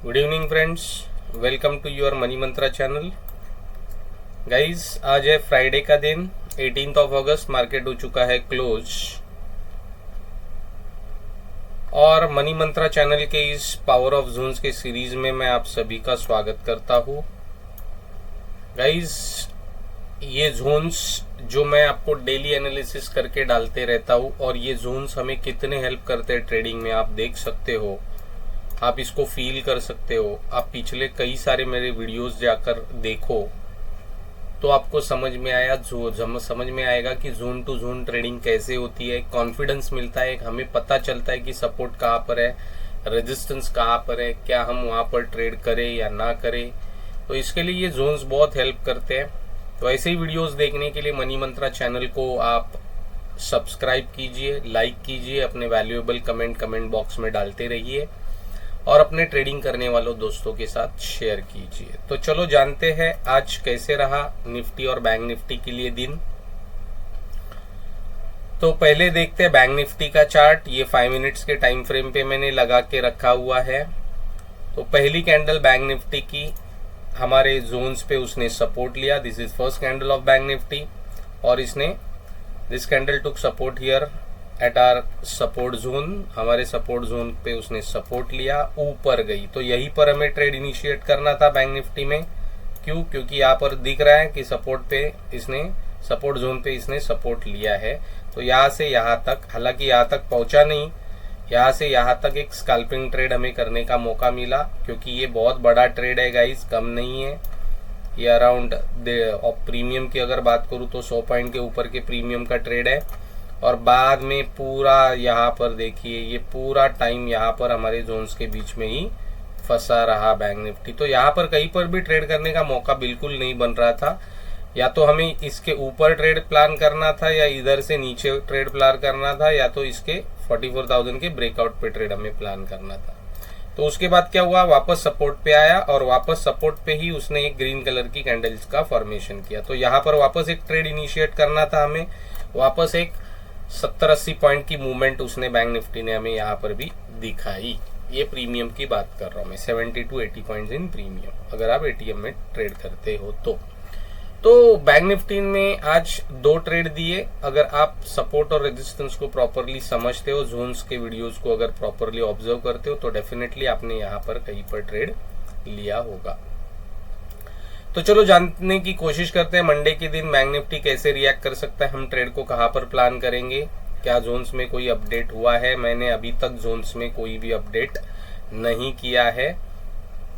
Good evening friends, welcome to your money mantra channel. Guys, आज है Friday का दिन, 18 अगस्त। मार्केट हो चुका है क्लोज और मनी मंत्रा चैनल के इस पावर ऑफ जोन्स के सीरीज में मैं आप सभी का स्वागत करता हूँ। गाइस, ये जोन्स जो मैं आपको डेली एनालिसिस करके डालते रहता हूँ और ये जोन्स हमें कितने हेल्प करते हैं ट्रेडिंग में आप देख सकते हो, आप इसको फील कर सकते हो। आप पिछले कई सारे मेरे वीडियोस जाकर देखो तो आपको समझ में आएगा कि जोन टू जोन ट्रेडिंग कैसे होती है। कॉन्फिडेंस मिलता है, हमें पता चलता है कि सपोर्ट कहाँ पर है, रेजिस्टेंस कहाँ पर है, क्या हम वहां पर ट्रेड करें या ना करें। तो इसके लिए ये जोन्स बहुत हेल्प करते हैं। तो ऐसे ही वीडियोस देखने के लिए मनी मंत्रा चैनल को आप सब्सक्राइब कीजिए, लाइक कीजिए, अपने वैल्यूएबल कमेंट बॉक्स में डालते रहिए और अपने ट्रेडिंग करने वालों दोस्तों के साथ शेयर कीजिए। तो चलो जानते हैं आज कैसे रहा निफ्टी और बैंक निफ्टी के लिए दिन। तो पहले देखते हैं बैंक निफ्टी का चार्ट। ये 5 मिनट्स के टाइम फ्रेम पे मैंने लगा के रखा हुआ है। तो पहली कैंडल बैंक निफ्टी की हमारे जोन्स पे उसने सपोर्ट लिया। This is first candle of bank Nifty और इसने this candle took support here at our support zone. हमारे सपोर्ट जोन पे उसने सपोर्ट लिया, ऊपर गई। तो यहीं पर हमें ट्रेड इनिशिएट करना था बैंक निफ्टी में। क्यों? क्योंकि यहाँ पर दिख रहा है कि सपोर्ट जोन पे इसने सपोर्ट लिया है। तो यहाँ से यहाँ तक, हालांकि यहाँ तक पहुंचा नहीं, यहाँ से यहाँ तक एक स्कैल्पिंग ट्रेड हमें करने का मौका मिला क्योंकि ये बहुत बड़ा ट्रेड है गाइस, कम नहीं है। ये अराउंड प्रीमियम की अगर बात करूँ तो 100 पॉइंट के ऊपर के प्रीमियम का ट्रेड है। और बाद में पूरा यहाँ पर देखिए, ये पूरा टाइम यहाँ पर हमारे जोन्स के बीच में ही फंसा रहा बैंक निफ्टी। तो यहाँ पर कहीं पर भी ट्रेड करने का मौका बिल्कुल नहीं बन रहा था। या तो हमें इसके ऊपर ट्रेड प्लान करना था या इधर से नीचे ट्रेड प्लान करना था, या तो इसके 44,000 के ब्रेकआउट पे ट्रेड हमें प्लान करना था। तो उसके बाद क्या हुआ, वापस सपोर्ट पे आया और वापस सपोर्ट पे ही उसने एक ग्रीन कलर की कैंडल्स का फॉर्मेशन किया। तो यहाँ पर वापस एक ट्रेड इनिशिएट करना था हमें, वापस एक 70-80 पॉइंट की मूवमेंट उसने बैंक निफ्टी ने हमें यहाँ पर भी दिखाई। ये प्रीमियम की बात कर रहा हूँ मैं, 70 to 80 पॉइंट्स इन प्रीमियम अगर आप एटीएम में ट्रेड करते हो तो बैंक निफ्टी ने आज 2 ट्रेड दिए। अगर आप सपोर्ट और रेजिस्टेंस को प्रॉपरली समझते हो, जोन्स के वीडियोस को अगर प्रॉपरली ऑब्जर्व करते हो तो डेफिनेटली आपने यहाँ पर कहीं पर ट्रेड लिया होगा। तो चलो जानने की कोशिश करते हैं मंडे के दिन बैंक निफ्टी कैसे रिएक्ट कर सकता है, हम ट्रेड को कहां पर प्लान करेंगे, क्या जोन्स में कोई अपडेट हुआ है। मैंने अभी तक जोन्स में कोई भी अपडेट नहीं किया है।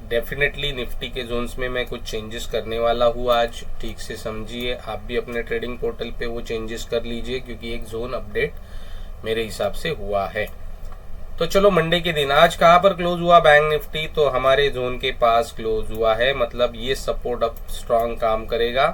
डेफिनेटली निफ्टी के जोन्स में मैं कुछ चेंजेस करने वाला हूँ आज, ठीक से समझिए। आप भी अपने ट्रेडिंग पोर्टल पे वो चेंजेस कर लीजिए क्योंकि एक जोन अपडेट मेरे हिसाब से हुआ है। तो चलो मंडे के दिन आज कहां पर क्लोज हुआ बैंक निफ्टी, तो हमारे जोन के पास क्लोज हुआ है। मतलब ये सपोर्ट अब स्ट्रांग काम करेगा।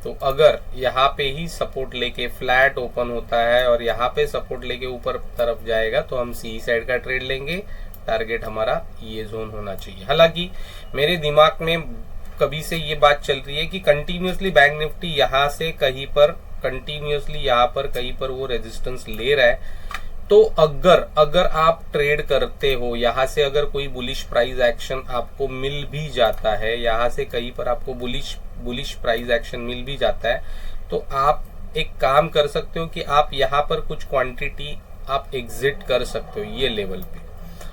तो अगर यहाँ पे ही सपोर्ट लेके फ्लैट ओपन होता है और यहाँ पे सपोर्ट लेके ऊपर तरफ जाएगा तो हम सी साइड का ट्रेड लेंगे। टारगेट हमारा ये जोन होना चाहिए। हालांकि मेरे दिमाग में कभी से ये बात चल रही है कि कंटिन्यूसली बैंक निफ्टी यहाँ से कहीं पर कंटिन्यूसली यहाँ पर कहीं पर वो रेजिस्टेंस ले रहा है। तो अगर आप ट्रेड करते हो, यहाँ से अगर कोई बुलिश प्राइस एक्शन आपको मिल भी जाता है, यहाँ से कहीं पर आपको बुलिश प्राइस एक्शन मिल भी जाता है, तो आप एक काम कर सकते हो कि आप यहाँ पर कुछ क्वांटिटी आप एग्जिट कर सकते हो ये लेवल पे।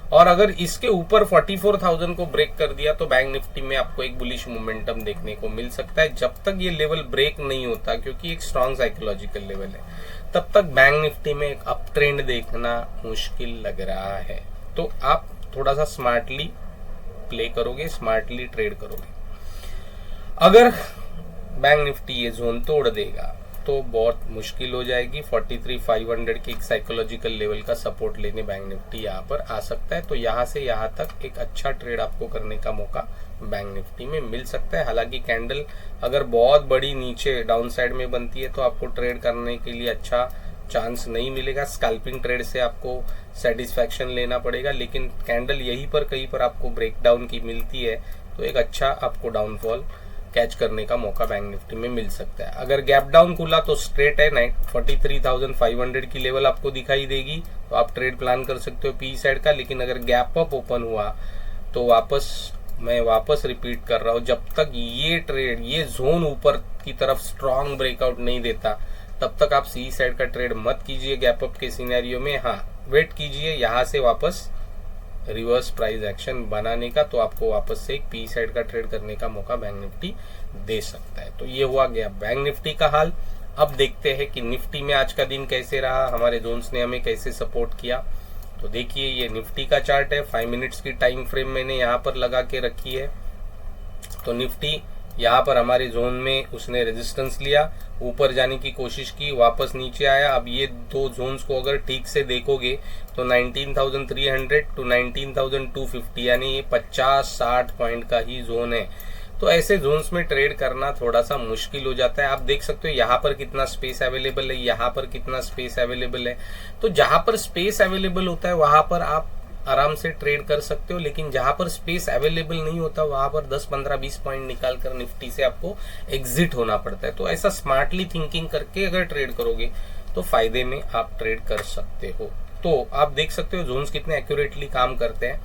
और अगर इसके ऊपर 44,000 को ब्रेक कर दिया तो बैंक निफ्टी में आपको एक बुलिश मोमेंटम देखने को मिल सकता है। जब तक ये लेवल ब्रेक नहीं होता, क्योंकि एक स्ट्रॉन्ग साइकोलॉजिकल लेवल है, तब तक बैंक निफ्टी में एक अप ट्रेंड देखना मुश्किल लग रहा है। तो आप थोड़ा सा स्मार्टली प्ले करोगे, स्मार्टली ट्रेड करोगे। अगर बैंक निफ्टी ये जोन तोड़ देगा तो बहुत मुश्किल हो जाएगी। 43,500 के एक साइकोलॉजिकल लेवल का सपोर्ट लेने बैंक निफ्टी यहाँ पर आ सकता है। तो यहाँ से यहाँ तक एक अच्छा ट्रेड आपको करने का मौका बैंक निफ्टी में मिल सकता है। हालांकि कैंडल अगर बहुत बड़ी नीचे डाउन साइड में बनती है तो आपको ट्रेड करने के लिए अच्छा चांस नहीं मिलेगा। स्कैल्पिंग ट्रेड से आपको सेटिस्फैक्शन लेना पड़ेगा, लेकिन कैंडल यहीं पर कहीं पर आपको ब्रेकडाउन की मिलती है तो एक अच्छा आपको डाउनफॉल कैच करने का मौका बैंक निफ्टी में मिल सकता है। अगर गैप डाउन खुला तो स्ट्रेट है 43,500 की लेवल आपको दिखाई देगी, तो आप ट्रेड प्लान कर सकते हो पी साइड का। लेकिन अगर गैप अप ओपन हुआ तो मैं वापस रिपीट कर रहा हूँ, जब तक ये ट्रेड, ये जोन ऊपर की तरफ स्ट्रॉन्ग ब्रेकआउट नहीं देता तब तक आप सी साइड का ट्रेड मत कीजिए गैप अप के सिनेरियो में। हाँ, वेट कीजिए यहाँ से वापस रिवर्स प्राइस एक्शन बनाने का, तो आपको वापस से एक पी साइड का ट्रेड करने का मौका बैंक निफ्टी दे सकता है। तो ये हुआ गया बैंक निफ्टी का हाल। अब देखते हैं कि निफ्टी में आज का दिन कैसे रहा, हमारे जोन्स ने हमें कैसे सपोर्ट किया। तो देखिए, ये निफ्टी का चार्ट है, 5 मिनट्स की टाइम फ्रेम मैंने यहाँ पर लगा के रखी है। तो निफ्टी यहाँ पर हमारे जोन में उसने रेजिस्टेंस लिया, ऊपर जाने की कोशिश की, वापस नीचे आया। अब ये दो जोन्स को अगर ठीक से देखोगे तो 19,300 टू 19,250 यानी ये 50-60 पॉइंट का ही जोन है। तो ऐसे जोन्स में ट्रेड करना थोड़ा सा मुश्किल हो जाता है। आप देख सकते हो यहाँ पर कितना स्पेस अवेलेबल है, यहाँ पर कितना स्पेस अवेलेबल है। तो जहां पर स्पेस अवेलेबल होता है वहां पर आप आराम से ट्रेड कर सकते हो, लेकिन जहां पर स्पेस अवेलेबल नहीं होता वहां पर 10, 15, 20 पॉइंट निकाल कर निफ्टी से आपको एग्जिट होना पड़ता है। तो ऐसा स्मार्टली थिंकिंग करके अगर ट्रेड करोगे तो फायदे में आप ट्रेड कर सकते हो। तो आप देख सकते हो जोन्स कितने एक्यूरेटली काम करते हैं।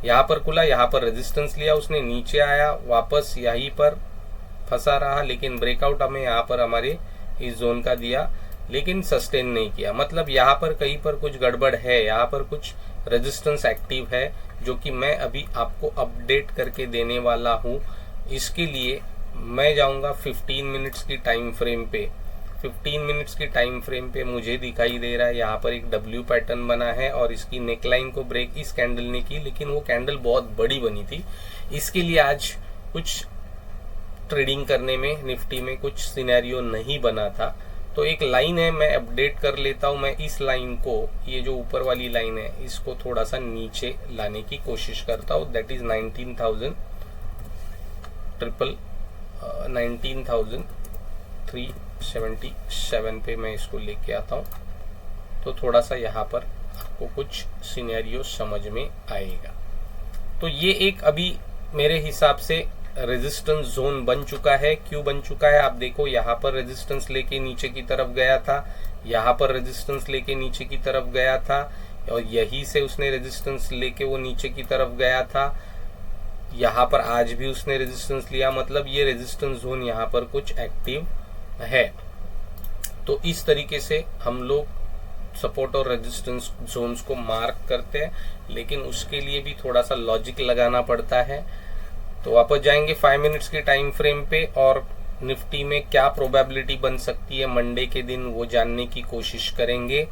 यहाँ पर खुला, यहाँ पर रेजिस्टेंस लिया उसने, नीचे आया, वापस यहीं पर फंसा रहा, लेकिन ब्रेकआउट हमें यहाँ पर हमारे इस जोन का दिया, लेकिन सस्टेन नहीं किया। मतलब यहाँ पर कहीं पर कुछ गड़बड़ है, यहाँ पर कुछ रेजिस्टेंस एक्टिव है, जो कि मैं अभी आपको अपडेट करके देने वाला हूँ। इसके लिए मैं जाऊँगा 15 मिनट्स की टाइम फ्रेम पे। 15 मिनट्स की टाइम फ्रेम पे मुझे दिखाई दे रहा है यहाँ पर एक डब्ल्यू पैटर्न बना है और इसकी नेकलाइन को ब्रेक इस कैंडल ने की, लेकिन वो कैंडल बहुत बड़ी बनी थी। इसके लिए आज कुछ ट्रेडिंग करने में निफ्टी में कुछ सिनेरियो नहीं बना था। तो एक लाइन है, मैं अपडेट कर लेता हूं। मैं इस लाइन को, ये जो ऊपर वाली लाइन है, इसको थोड़ा सा नीचे लाने की कोशिश करता हूं। दैट इज 19,377 पे मैं इसको लेके आता हूं। तो थोड़ा सा यहाँ पर आपको कुछ सिनेरियो समझ में आएगा। तो ये एक अभी मेरे हिसाब से रेजिस्टेंस जोन बन चुका है। क्यों बन चुका है आप देखो, यहाँ पर रेजिस्टेंस लेके नीचे की तरफ गया था, यहाँ पर रेजिस्टेंस लेके नीचे की तरफ गया था, और यहीं से उसने रेजिस्टेंस लेके वो नीचे की तरफ गया था। यहाँ पर आज भी उसने रेजिस्टेंस लिया, मतलब ये रेजिस्टेंस जोन यहाँ पर कुछ एक्टिव है। तो इस तरीके से हम लोग सपोर्ट और रेजिस्टेंस जोन्स को मार्क करते हैं, लेकिन उसके लिए भी थोड़ा सा लॉजिक लगाना पड़ता है। तो वापस जाएंगे 5 मिनट्स की टाइम फ्रेम पे और निफ्टी में क्या प्रोबेबिलिटी बन सकती है मंडे के दिन वो जानने की कोशिश करेंगे।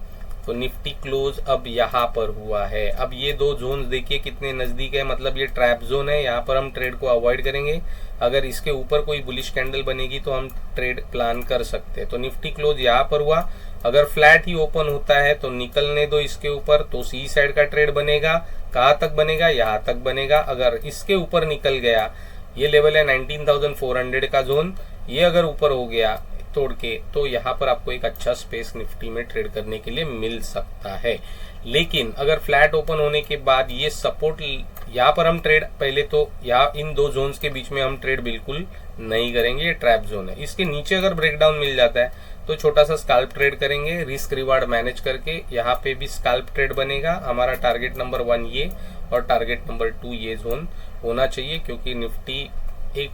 तो निफ्टी क्लोज अब यहाँ पर हुआ है। अब ये दो जोन्स देखिए कितने नजदीक है, मतलब ये ट्रैप जोन है, यहाँ पर हम ट्रेड को अवॉइड करेंगे। अगर इसके ऊपर कोई बुलिश कैंडल बनेगी तो हम ट्रेड प्लान कर सकते हैं। तो निफ्टी क्लोज यहाँ पर हुआ, अगर फ्लैट ही ओपन होता है तो निकलने दो इसके ऊपर, तो सी साइड का ट्रेड बनेगा। कहाँ तक बनेगा, यहाँ तक बनेगा। अगर इसके ऊपर निकल गया, ये लेवल है 19,400 का जोन, ये अगर ऊपर हो गया तोड़ के, तो यहाँ पर आपको एक अच्छा स्पेस निफ्टी में ट्रेड करने के लिए मिल सकता है। लेकिन अगर फ्लैट ओपन होने के बाद ये सपोर्ट, यहाँ पर हम ट्रेड पहले तो यहाँ इन दो जोन्स के बीच में हम ट्रेड बिल्कुल नहीं करेंगे, ये ट्रैप जोन है। इसके नीचे अगर ब्रेकडाउन मिल जाता है तो छोटा सा स्कैल्प ट्रेड करेंगे, रिस्क रिवार्ड मैनेज करके। यहाँ पे भी स्कैल्प ट्रेड बनेगा। हमारा टारगेट नंबर 1 ये और टारगेट नंबर 2 ये जोन होना चाहिए, क्योंकि निफ्टी एक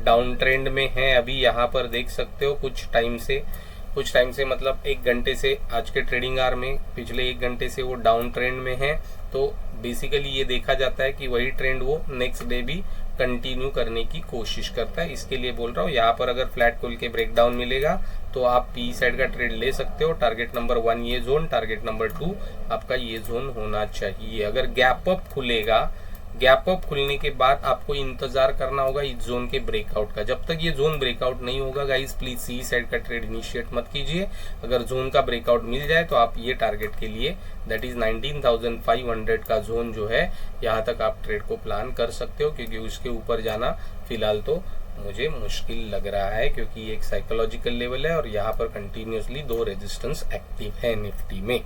डाउन ट्रेंड में है अभी। यहाँ पर देख सकते हो कुछ टाइम से मतलब 1 घंटे से, आज के ट्रेडिंग आवर में पिछले 1 घंटे से वो डाउन ट्रेंड में है। तो बेसिकली ये देखा जाता है कि वही ट्रेंड वो नेक्स्ट डे भी कंटिन्यू करने की कोशिश करता है। इसके लिए बोल रहा हूँ, यहाँ पर अगर फ्लैट खोल के ब्रेकडाउन मिलेगा तो आप पी साइड का ट्रेड ले सकते हो। टारगेट नंबर 1 ये जोन, टारगेट नंबर 2 आपका ये जोन होना चाहिए। अगर गैप अप खुलेगा, गैप अप खुलने के बाद आपको इंतजार करना होगा इस जोन के ब्रेकआउट का। जब तक ये जोन ब्रेकआउट नहीं होगा गाइस, प्लीज सी साइड का ट्रेड इनिशिएट मत कीजिए। अगर जोन का ब्रेकआउट मिल जाए तो आप ये टारगेट के लिए, दैट इज 19,500 का जोन जो है, यहाँ तक आप ट्रेड को प्लान कर सकते हो, क्योंकि उसके ऊपर जाना फिलहाल तो मुझे मुश्किल लग रहा है, क्योंकि ये एक साइकोलॉजिकल लेवल है और यहाँ पर कंटिन्यूसली 2 रेजिस्टेंस एक्टिव है निफ्टी में।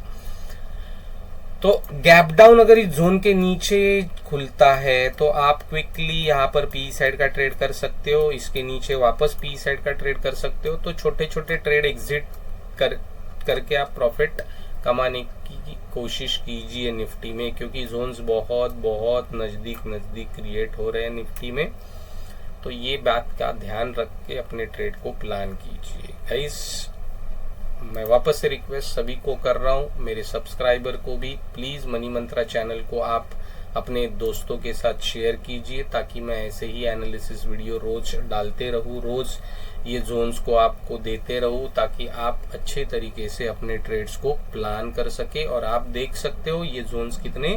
तो गैप डाउन अगर इस जोन के नीचे खुलता है तो आप क्विकली यहाँ पर पी साइड का ट्रेड कर सकते हो, इसके नीचे वापस पी साइड का ट्रेड कर सकते हो। तो छोटे छोटे ट्रेड एग्जिट करके आप प्रॉफिट कमाने की कोशिश कीजिए निफ्टी में, क्योंकि जोन्स बहुत बहुत नज़दीक क्रिएट हो रहे हैं निफ्टी में। तो ये बात का ध्यान रख के अपने ट्रेड को प्लान कीजिए गाइस। मैं वापस से रिक्वेस्ट सभी को कर रहा हूँ, मेरे सब्सक्राइबर को भी, प्लीज़ मनी मंत्रा चैनल को आप अपने दोस्तों के साथ शेयर कीजिए, ताकि मैं ऐसे ही एनालिसिस वीडियो रोज डालते रहूँ, रोज ये जोन्स को आपको देते रहूँ, ताकि आप अच्छे तरीके से अपने ट्रेड्स को प्लान कर सके। और आप देख सकते हो ये जोन्स कितने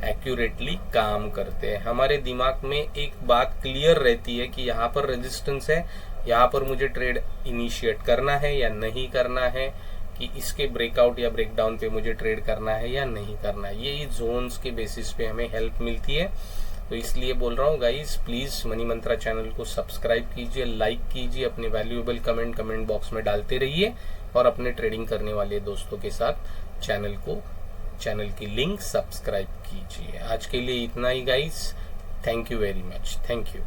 एक्यूरेटली काम करते हैं। हमारे दिमाग में एक बात क्लियर रहती है कि यहाँ पर रेजिस्टेंस है, यहाँ पर मुझे ट्रेड इनिशिएट करना है या नहीं करना है, कि इसके ब्रेकआउट या ब्रेकडाउन पे मुझे ट्रेड करना है या नहीं करना है। ये जोन्स के बेसिस पे हमें हेल्प मिलती है। तो इसलिए बोल रहा हूँ guys, please money mantra channel को सब्सक्राइब कीजिए, लाइक कीजिए, अपने वैल्यूएबल कमेंट बॉक्स में डालते रहिए, और अपने ट्रेडिंग करने वाले दोस्तों के साथ चैनल की लिंक सब्सक्राइब कीजिए। आज के लिए इतना ही guys, thank you very much, thank you.